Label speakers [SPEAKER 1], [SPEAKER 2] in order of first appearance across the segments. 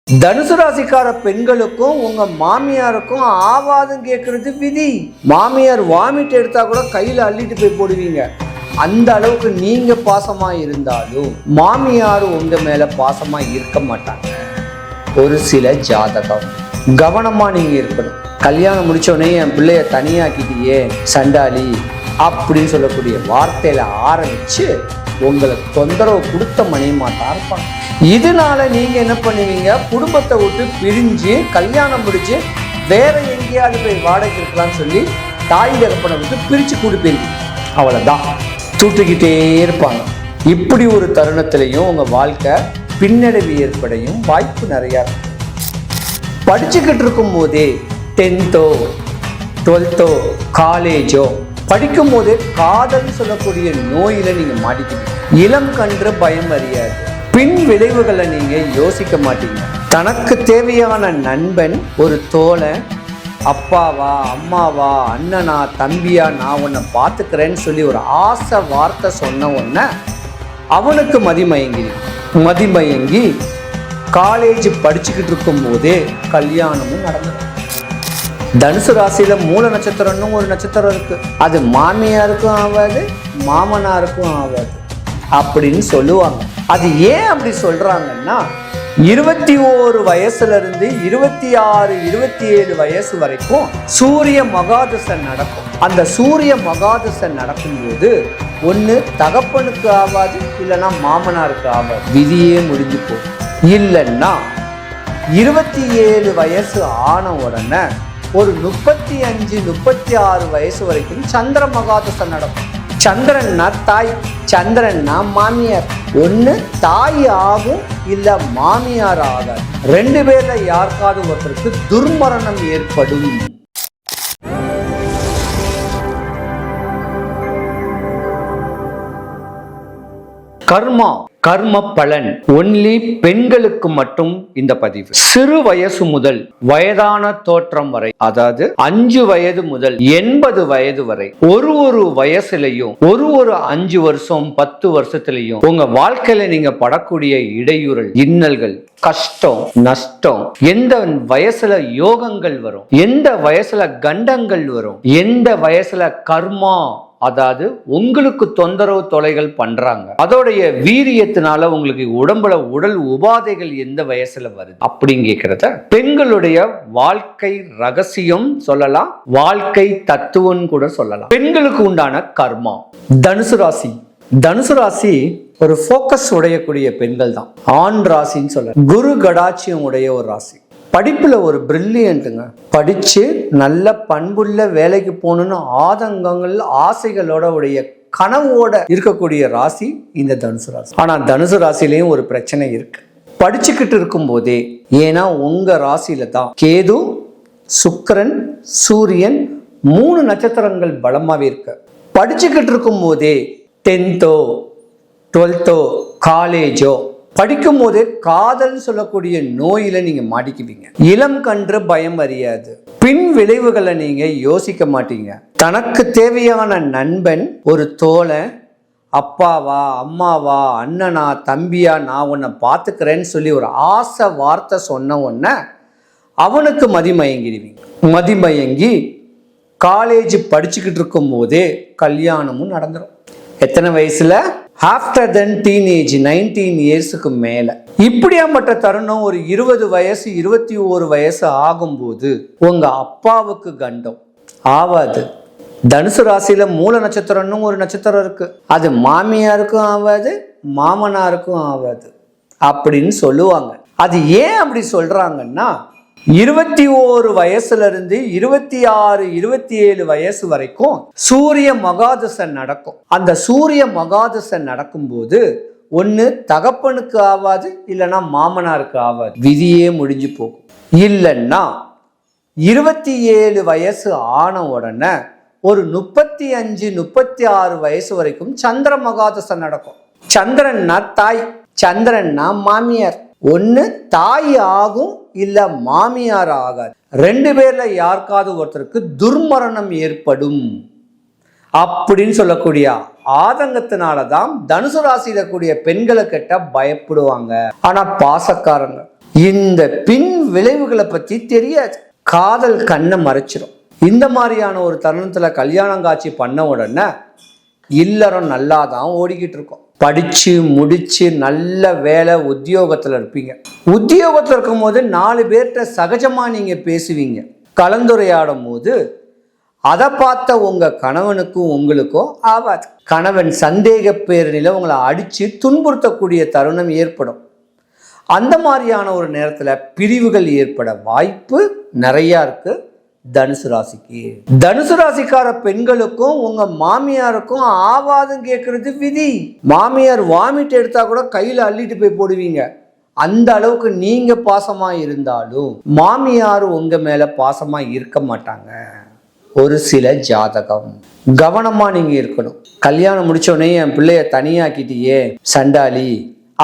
[SPEAKER 1] தனுசு ராசிக்கார பெண்களுக்கும் உங்க மாமியாருக்கும் ஆவாதும் கேட்கறது விதி. மாமியார் வாமிட் எடுத்தா கூட கையில அள்ளிட்டு போய் போடுவீங்க. அந்த அளவுக்கு நீங்க பாசமா இருந்தாலும் மாமியார் உங்க மேல பாசமா இருக்க மாட்டாங்க. ஒரு சில ஜாதகம் கவனமா நீங்க இருக்கணும். கல்யாணம் முடிச்சோடனே என் பிள்ளைய தனியாக்கிட்டியே சண்டாளி அப்படின்னு சொல்லக்கூடிய வார்த்தையில ஆரம்பிச்சு உங்களை தொந்தரவு கொடுத்த மணியமாட்டா இருப்பாங்க. இதனால நீங்க என்ன பண்ணுவீங்க, குடும்பத்தை விட்டு பிரிஞ்சு கல்யாணம் முடிச்சு வேற எங்கேயாவது போய் வாடகை இருக்கலாம்னு சொல்லி தாய் தகப்பனை விட்டு பிரிச்சு கொடுப்பீங்க. அவ்வளவுதான், தூட்டுக்கிட்டே இருப்பாங்க. இப்படி ஒரு தருணத்திலையும் உங்க வாழ்க்கை பின்னடைவு ஏற்படையும் வாய்ப்பு நிறையா இருக்கு. படிச்சுக்கிட்டு இருக்கும் போதே 10th 12th காலேஜோ படிக்கும் போதே காதல் சொல்லக்கூடிய நோயில நீங்க மாட்டிக்கிறீங்க. இளம் கன்று பயம் அறியாது. பின் விளைவுகளை நீங்க யோசிக்க மாட்டீங்க. தனக்கு தேவையான நண்பன் ஒரு தோழன், அப்பாவா அம்மாவா அண்ணனா தம்பியா நான் உன்னை பார்த்துக்கிறேன்னு சொல்லி ஒரு ஆசை வார்த்தை சொன்ன உடனே அவனுக்கு மதிமயங்கி காலேஜ் படிச்சுக்கிட்டு இருக்கும் போதே கல்யாணமும் நடந்தது. தனுசு ராசியில மூல நட்சத்திரம்னு ஒரு நட்சத்திரம் இருக்கு. அது மாமியாருக்கும் ஆகாது மாமனாருக்கும் ஆகாது அப்படின்னு சொல்லுவாங்க. அது ஏன் அப்படி சொல்றாங்கன்னா 21 வயசுல இருந்து 26 27 வயசு வரைக்கும் சூரிய மகாதசை நடக்கும். அந்த சூரிய மகாதசை நடக்கும்போது ஒண்ணு தகப்பனுக்கு ஆகாது, இல்லைன்னா மாமனாருக்கு ஆகாது. விதியே முடிஞ்சு போகும். இல்லைன்னா 27 வயசு ஆன உடனே ஒரு 35 36 வயசு வரைக்கும் சந்திர மகாதசை நடக்கும். சந்திரன்னா தாய், சந்திரன்னா மாமியார். ஒண்ணு தாய் ஆகும், இல்ல மாமியார் ஆகாது. 2 பேர்ல யாருக்காவது ஒருத்தருக்கு துர்மரணம் ஏற்படும். கர்ம பலன் ஒன்லி பெண்களுக்கு மட்டும் இந்த பதிவு. சிறு வயசு முதல் வயதான தோற்றம் வரை, அதாவது 5 வயது முதல் 80 வயது வரை, ஒரு வயசுலையும் ஒரு 5 வருஷம் 10 வருஷத்துலயும் உங்க வாழ்க்கையில நீங்க படக்கூடிய இடையூறல், இன்னல்கள், கஷ்டம், நஷ்டம், எந்த வயசுல யோகங்கள் வரும், எந்த வயசுல கண்டங்கள் வரும், எந்த வயசுல கர்மா, அதாவது உங்களுக்கு தொந்தரவு தொலைகள் பண்றாங்க, அதோடைய வீரியத்தினால உங்களுக்கு உடம்புல உடல் உபாதைகள் எந்த வயசுல வருது அப்படின்னு கேட்கிறத பெண்களுடைய வாழ்க்கை ரகசியம் சொல்லலாம், வாழ்க்கை தத்துவம் கூட சொல்லலாம். பெண்களுக்கு உண்டான கர்மா. தனுசு ராசி ஒரு போக்கஸ் உடையக்கூடிய பெண்கள் தான். ஆண் ராசின்னு சொல்ல குரு கடாட்சியம் உடைய ஒரு ராசி. படிப்புல ஒரு பிரில்லியன்ட்டுங்க. படிச்சு நல்ல பண்புள்ள வேலைக்கு போகணும்னு ஆதங்கங்கள் ஆசைகளோட உடைய கனவோட இருக்கக்கூடிய ராசி இந்த தனுசு ராசி. ஆனா தனுசு ராசிலையும் ஒரு பிரச்சனை இருக்கு. படிச்சுக்கிட்டு இருக்கும் போதே, ஏன்னா உங்க ராசியில தான் கேது, சுக்கிரன், சூரியன் 3 நட்சத்திரங்கள் பலமாவே இருக்கு. படிச்சுக்கிட்டு இருக்கும் போதே 10th 12th காலேஜோ படிக்கும் போதே காதல் சொல்லக்கூடிய நோயில நீங்க மாட்டிக்குவீங்க. இளம் கன்று பயம் அறியாது. பின் விளைவுகளை நீங்க யோசிக்க மாட்டீங்க. தனக்கு தேவையான நண்பன் ஒரு தோழன், அப்பாவா அம்மாவா அண்ணனா தம்பியா நான் உன்னை பார்த்துக்கிறேன்னு சொல்லி ஒரு ஆசை வார்த்தை சொன்ன உடனே அவனுக்கு மதிமயங்கி காலேஜ் படிச்சுக்கிட்டு இருக்கும் போதே கல்யாணமும் நடந்துடும். எத்தனை வயசுல? ஆஃப்டர் தென் டீனேஜ், 19 இயர்ஸுக்கு மேல. இப்படியாப்பட்ட தருணம் ஒரு 20 வயசு 21 வயசு ஆகும்போது உங்க அப்பாவுக்கு கண்டம் ஆவாது. தனுசு ராசியில மூல நட்சத்திரம்னு ஒரு நட்சத்திரம் இருக்கு. அது மாமியாருக்கும் ஆவாது மாமனாருக்கும் ஆவாது அப்படின்னு சொல்லுவாங்க. அது ஏன் அப்படி சொல்றாங்கன்னா 21 வயசுல இருந்து 26 27 வயசு வரைக்கும் சூரிய மகாதசை நடக்கும். அந்த சூரிய மகாதசை நடக்கும்போது ஒண்ணு தகப்பனுக்கு ஆவாது, இல்லைன்னா மாமனாருக்கு ஆவாது. விதியே முடிஞ்சு போகும். இல்லைன்னா 27 வயசு ஆன உடனே ஒரு 35 36 வயசு வரைக்கும் சந்திர மகாதசை நடக்கும். சந்திரன்னா தாய், சந்திரன்னா மாமியார். ஒண்ணு தாய் ஆகும், இல்ல மாமியார் ஆகாது. 2 பேர்ல யாருக்காவது ஒருத்தருக்கு துர்மரணம் ஏற்படும் அப்படின்னு சொல்லக்கூடிய ஆதங்கத்தினாலதான் தனுசு ராசியில கூடிய பெண்களை கிட்ட பயப்படுவாங்க. ஆனா பாசக்காரங்க இந்த பின் விளைவுகளை பத்தி தெரியாது. காதல் கண்ணை மறைச்சிடும். இந்த மாதிரியான ஒரு தருணத்துல கல்யாணம் காட்சி பண்ண உடனே இல்லறம் நல்லா தான் ஓடிக்கிட்டு இருக்கோம். படிச்சு முடிச்சு நல்ல வேலை உத்தியோகத்துல இருப்பீங்க. உத்தியோகத்துல இருக்கும் போது 4 பேர்கிட்ட சகஜமா நீங்க பேசுவீங்க. கலந்துரையாடும் போது அதை பார்த்த உங்க கணவனுக்கும் உங்களுக்கும் ஆவாது. கணவன் சந்தேக பேரில உங்களை அடிச்சு துன்புறுத்தக்கூடிய தருணம் ஏற்படும். அந்த மாதிரியான ஒரு நேரத்துல பிரிவுகள் ஏற்பட வாய்ப்பு நிறைய இருக்கு. தனுசு ராசிக்கு, தனுசு ராசிக்கார பெண்களுக்கும் உங்க மாமியாருக்கும் ஆவாதம் கேட்கறது விதி. மாமியார் வாமிட் எடுத்தா கூட கையில அள்ளிட்டு போய் போடுவீங்க. அந்த அளவுக்கு நீங்க பாசமா இருந்தாலும் மாமியார் உங்க மேல பாசமா இருக்க மாட்டாங்க. ஒரு சில ஜாதகம் கவனமா நீங்க இருக்கணும். கல்யாணம் முடிச்ச உடனே என் பிள்ளைய தனியாக்கிட்டியே சண்டாளி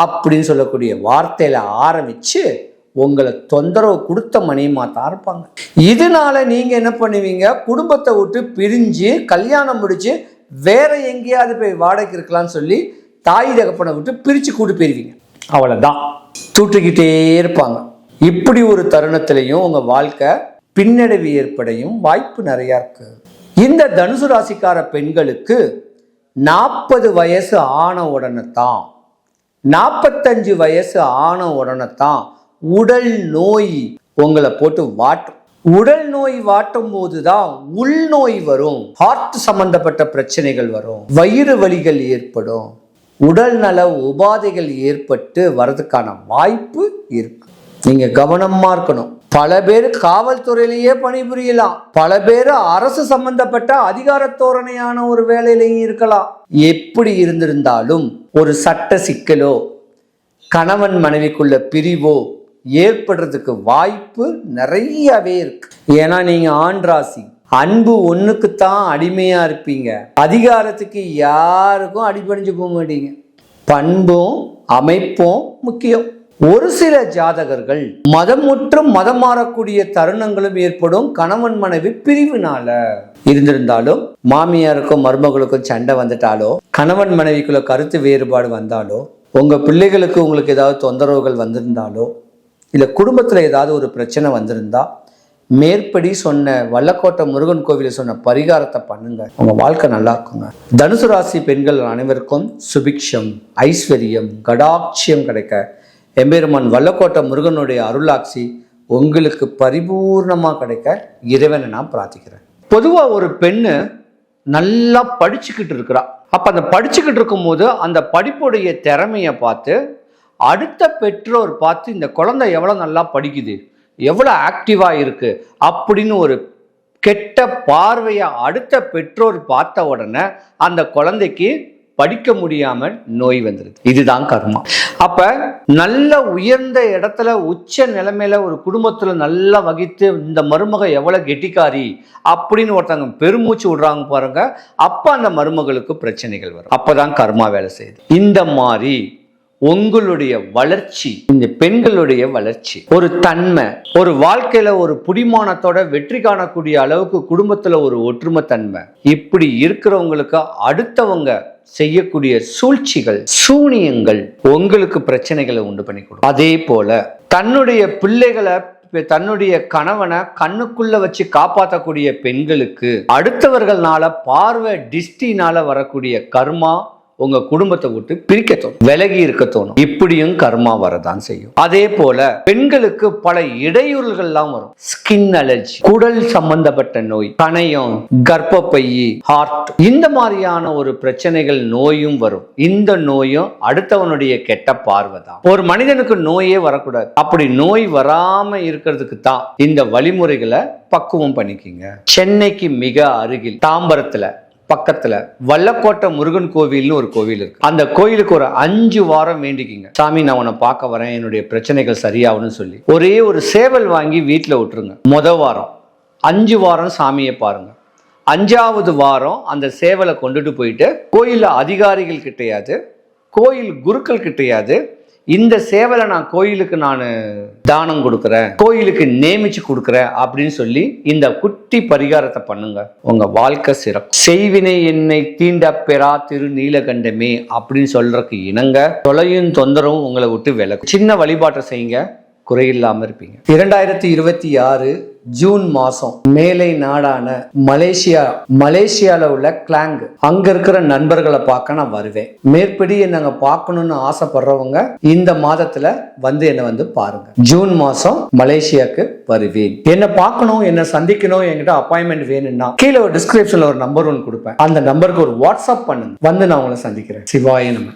[SPEAKER 1] அப்படின்னு சொல்லக்கூடிய வார்த்தையில ஆரம்பிச்சு உங்களை தொந்தரவு கொடுத்த மணியமா தான் இருப்பாங்க. இதனால நீங்க என்ன பண்ணுவீங்க? குடும்பத்தை விட்டு பிரிஞ்சு கல்யாணம் முடிச்சு வேற எங்கேயாவது போய் வாடகைக்கு இருக்கலாம்னு சொல்லி தாய் தகப்பனை விட்டு பிரிச்சு கூட்டு போயிருவீங்க. அவ்வளவுதான், தூட்டுக்கிட்டே இருப்பாங்க. இப்படி ஒரு தருணத்திலையும் உங்க வாழ்க்கை பின்னடைவு ஏற்படையும் வாய்ப்பு நிறைய இருக்கு. இந்த தனுசு ராசிக்கார பெண்களுக்கு 40 வயசு ஆன உடனே தான், 45 வயசு ஆன உடனே தான் உடல் நோய் உங்களை போட்டு வாட்டும். உடல் நோய் வாட்டும் போதுதான் உள்நோய் வரும். ஹார்ட் சம்பந்தப்பட்ட பிரச்சனைகள் வரும், வயிறு வலிகள் ஏற்படும், உடல் நல உபாதைகள் ஏற்பட்டு வர்றதுக்கான வாய்ப்பு இருக்கு. நீங்க கவனமா இருக்கணும். பல பேர் காவல்துறையிலேயே பணிபுரியலாம், பல பேர் அரசு சம்பந்தப்பட்ட அதிகார தோரணையான ஒரு வேலையிலையும் இருக்கலாம். எப்படி இருந்திருந்தாலும் ஒரு சட்ட சிக்கலோ கணவன் மனைவிக்குள்ள பிரிவோ ஏற்படுறதுக்கு வாய்ப்பு நிறையவே இருக்கு. ஏன்னா நீங்க ஆண் ராசி, அன்பு ஒண்ணுக்குத்தான் அடிமையா இருப்பீங்க. அதிகாரத்துக்கு யாருக்கும் அடிபணிஞ்சு போக மாட்டீங்க. பண்பும் அமைப்பும் முக்கியம். ஒரு சில ஜாதகர்கள் மதம் முற்றும் மதம் மாறக்கூடிய தருணங்களும் ஏற்படும் கணவன் மனைவி பிரிவினால. இருந்திருந்தாலும் மாமியாருக்கும் மருமகளுக்கும் சண்டை வந்துட்டாலோ, கணவன் மனைவிக்குள்ள கருத்து வேறுபாடு வந்தாலோ, உங்க பிள்ளைகளுக்கு உங்களுக்கு ஏதாவது தொந்தரவுகள் வந்திருந்தாலோ, இல்ல குடும்பத்துல ஏதாவது ஒரு பிரச்சனை வந்திருந்தா மேற்படி சொன்ன வல்லக்கோட்டை முருகன் கோவில சொன்ன பரிகாரத்தை பண்ணுங்க. உங்க வாழ்க்கை நல்லா இருக்குங்க. தனுசு ராசி பெண்கள் அனைவருக்கும் சுபிக்ஷம், ஐஸ்வர்யம், கடாட்சியம் கிடைக்க எம்பெருமான் வல்லக்கோட்டை முருகனுடைய அருளாட்சி உங்களுக்கு பரிபூர்ணமா கிடைக்க இறைவனை நான் பிரார்த்திக்கிறேன். பொதுவா ஒரு பெண்ணு நல்லா படிச்சுக்கிட்டு இருக்கிறா. அப்ப அந்த படிச்சுக்கிட்டு இருக்கும் போது அந்த படிப்புடைய திறமையை பார்த்து அடுத்த பெற்றோர் பார்த்து இந்த குழந்தை எவ்வளவு நல்லா படிக்குது, எவ்வளவு ஆக்டிவா இருக்கு அப்படின்னு ஒரு கெட்ட பார்வையை அடுத்த பெற்றோர் பார்த்த உடனே அந்த குழந்தைக்கு படிக்க முடியாம நோய் வந்துருது. இதுதான் கர்மா. அப்ப நல்ல உயர்ந்த இடத்துல உச்ச நிலைமையில ஒரு குடும்பத்துல நல்லா வகித்து இந்த மருமக எவ்வளவு கெட்டிக்காரி அப்படின்னு ஒருத்தவங்க பெருமூச்சு விடுறாங்க பாருங்க, அப்ப அந்த மருமகளுக்கு பிரச்சனைகள் வரும். அப்பதான் கர்மா வேலை செய்யுது. இந்த மாதிரி உங்களுடைய வளர்ச்சி, இந்த பெண்களுடைய வளர்ச்சி, ஒரு தன்மை, ஒரு வாழ்க்கையில ஒரு புடிமானத்தோட வெற்றி காணக்கூடிய அளவுக்கு குடும்பத்துல ஒரு ஒற்றுமை தன்மை, இப்படி இருக்கிறவங்களுக்கு அடுத்தவங்க செய்யக்கூடிய சூழ்ச்சிகள், சூனியங்கள் உங்களுக்கு பிரச்சனைகளை உண்டு பண்ணி கொடுக்கும். அதே போல தன்னுடைய பிள்ளைகளை, தன்னுடைய கணவனை கண்ணுக்குள்ள வச்சு காப்பாற்றக்கூடிய பெண்களுக்கு அடுத்தவர்கள்னால பார்வை டிஸ்டினால வரக்கூடிய கர்மா உங்க குடும்பத்தை விட்டு பிரிக்க தோணும், விலகி இருக்க தோணும். இப்படியும் கர்மா வரதான் செய்யும். அதே போல பெண்களுக்கு பல இடையூறுகள்லாம் வரும். ஸ்கின் அலர்ஜி, குடல் சம்பந்தப்பட்ட நோய், கணையம், கர்ப்பப்பை, ஹார்ட், இந்த மாதிரியான ஒரு பிரச்சனைகள் நோயும் வரும். இந்த நோயும் அடுத்தவனுடைய கெட்ட பார்வை தான். ஒரு மனிதனுக்கு நோயே வரக்கூடாது. அப்படி நோய் வராம இருக்கிறதுக்கு தான் இந்த வழிமுறைகளை பக்குவம் பண்ணிக்கிங்க. சென்னைக்கு மிக அருகில் தாம்பரத்துல பக்கத்துல வல்லக்கோட்டை முருகன் கோவில்னு ஒரு கோவில் இருக்கு. அந்த கோயிலுக்கு ஒரு 5 வாரம் வேண்டிக்கிங்க. சாமி, நான் உன்னை பார்க்க வரேன், என்னுடைய பிரச்சனைகள் சரியாகணும்னு சொல்லி ஒரே ஒரு சேவல் வாங்கி வீட்டுல விட்டுருங்க. வாரம் 5 வாரம் சாமியை பாருங்க. 5வது வாரம் அந்த சேவலை கொண்டுட்டு போயிட்டு கோயில்ல அதிகாரிகள் கிட்டையாது, கோயில் குருக்கள் கிட்டையாது, இந்த சேவலை நான் கோயிலுக்கு நான் தானம் கொடுக்குறேன், கோயிலுக்கு நேமிச்சு கொடுக்குறேன் அப்படின்னு சொல்லி இந்த குட்டி பரிகாரத்தை பண்ணுங்க. உங்க வாழ்க்கை சிறக்கும். செய்வினை என்னை தீண்ட பெறா திரு நீலகண்டமே அப்படின்னு சொல்றதுக்கு இணங்க தொலையும் தொந்தரவும் உங்களை விட்டு விலகும். சின்ன வழிபாட்டை செய்யுங்க. குறையில்லாம இருப்பீங்க. 2026 ஜூன் மாசம் மேலை நாடான மலேசியால உள்ள கிளாங் அங்க இருக்கிற நண்பர்களை பார்க்க நான் வருவேன். மேற்படி என்னங்க பார்க்கணும்னு ஆசைப்படுறவங்க இந்த மாதத்துல என்னை வந்து பாருங்க. ஜூன் மாசம் மலேசியாவுக்கு வருவேன். என்ன பார்க்கணும், என்ன சந்திக்கணும், என்கிட்ட அப்பாயின்மெண்ட் வேணும்னா கீழே ஒரு டிஸ்கிரிப்ஷன்ல ஒரு நம்பர் ஒன்று கொடுப்பேன். அந்த நம்பருக்கு ஒரு வாட்ஸ்அப் பண்ணுங்க, நான் உங்களை சந்திக்கிறேன். சிவாய நம.